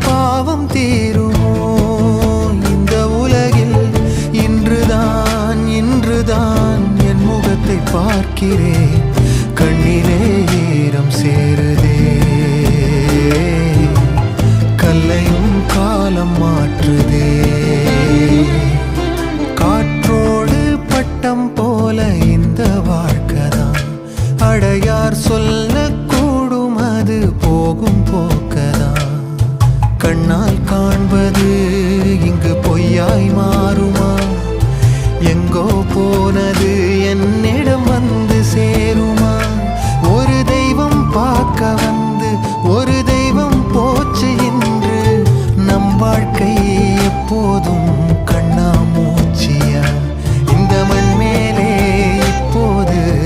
பாவம் தீருமோ இந்த உலகில்? இன்றுதான் என் முகத்தை பார்க்கிறேன், கண்ணிலே ஈரம் சேருதே. கல்லையும் காலம் மாற்றுதே. காற்றோடு பட்டம் போல இந்த வாழ்க்கைதான், அடையார் சொல்லக்கூடும் அது போகும் போக்கதான். கண்ணால் காண்பது இங்கு பொய்யாய்